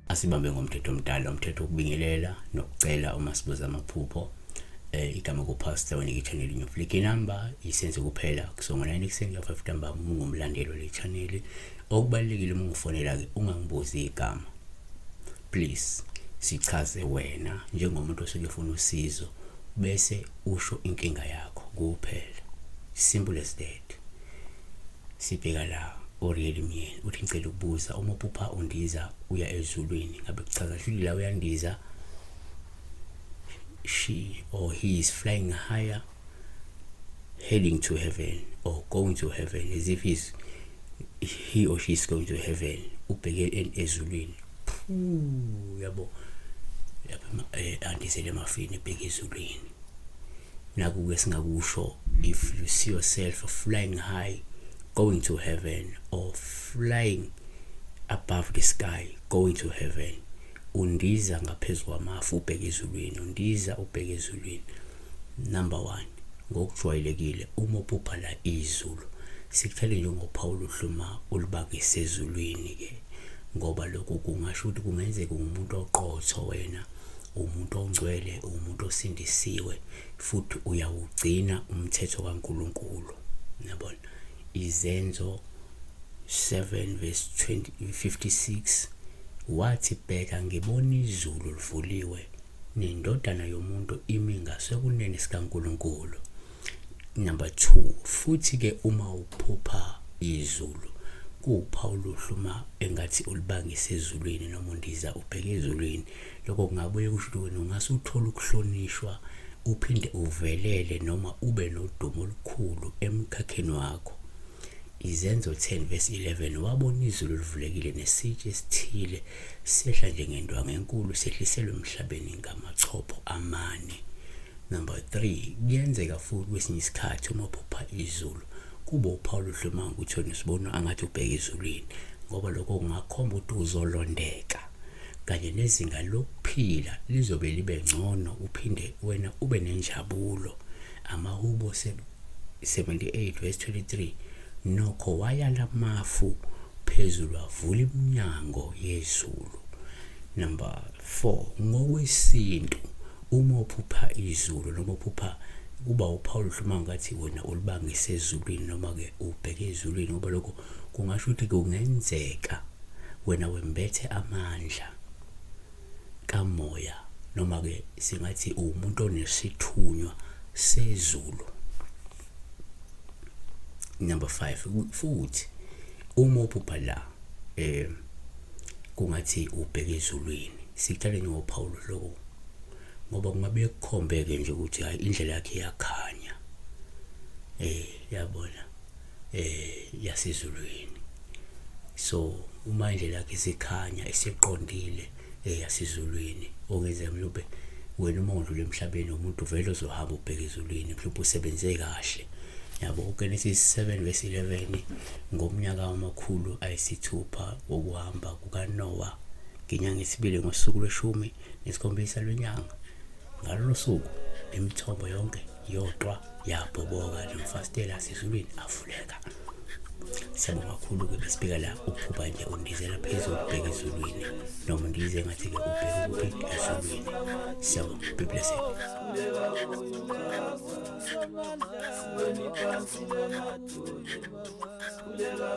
Asibambe ngomthetho omdala, umthetho wokubingelela nokucela uma sibuza amaphupho. Igama kupastor wenike channel inyofliki number isenze kuphela kusongola ekuseni ka 5 ntambama ungumlandeli le channel. Okubalekile uma ungifonela ke ungangibuzi igama. Please sichaze wena njengomuntu osuke ufuna usizo bese usho inkinga yakho kuphela. Simple as that. Sibheka la Oriel Myeni uthi ngicela ukubuza uma uphupha undiza uya ezulwini ngabe kuchaza shuli la uyandiza she or he is flying higher heading to heaven or going to heaven as if he or she is going to heaven ubheke ezulwini yabo andisele mafini ebheke ezulwini naku ke singakusho if you see yourself flying high going to heaven or flying above the sky going to heaven undiza ngaphezulu kwamafu ubheke ezulwini undiza ubheke ezulwini. Number 1 ngokujwayelekile uma uphupha la izulu sikuthele njengoPaul uhluma ulibake sezulwini ke ngoba lokho kungasho ukuthi kungenzeka umuntu oqotho wena umuntu ongcwele umuntu osindisiwe futhi uyawugcina umthetho kaNkuluNkulu yabona. Izenzo 7 verse 56 wathi bheka ngibona izulu livuliwe nendodana yomuntu imi ngasekunene sikaNkuluNkulu. Number 2 futhi ke uma uphupha izulu kuPaul uhluma engathi ulibangise ezulwini noma undiza ubheke ezulwini lokho kungabuye kusho ukuthi ungase uthola ukuhlonishwa uphinde uvelele noma ube nodumo olukhulu emkhakheni wakho. Izenzo 10 verse 11 wabona izulu livulekile nesitshe esithile sehla njengendwangu enkulu sehliselwe emhlabeni ngamachopho amane. Number 3 kuyenzeka futhi kwesinye isikhathi uma uphupha izulu kuba uPaul uhluma ukuthi usibona angathi ubheke ezulwini ngoba lokho kungakhomba ukuthi uzolondeka kanye nezinga lokuphila lizobe libe ngcono uphinde wena ube nenjabulo. Amahubo 78 verse 23 nokho wayala mafu phezulu avula iminyango yezulu. Number 4 ngokwesintu uma uphupha izulu noma uphupha kuba uPaul uhluma ngathi wena ulibangise ezulwini noma ke ubheke ezulwini ngoba lokho kungasho ukuthi kungenzeka wena wembethe amandla kamoya noma ke singathi umuntu onesithunywa sezulu. Number 5 futhi uma uphupha la kungathi ubheke ezulwini sikuthale ngoPaul lo ngoba kungabe kukhombeke nje ukuthi hayi indlela yakhe iyakhanya yabona yasezulwini. So uma indlela yakhe isikhanya esiqondile yasezulwini okwenza mhlawumbe wena uma udlule emhlabeni umuntu vele uzohamba ubheke ezulwini mhlawumbe usebenze kahle yabo. uGenesis 7 verse 11 ngomnyaka wamakhulu ayisithupha wokuhamba kukaNoah ngenyanga yesibili ngosuku lweshumi nesikhombisa lwenyanga ngalolu suku imithombo yonke yodwa yabhoboka nomfastela sezulwini avuleka. Siyabonga kakhulu ke besibika la ukuba nje undizela phezulu ubheke ezulwini noma ndize ngathi ke ubheke kuphi ezulwini. Siyabonga, be blessed. Kulega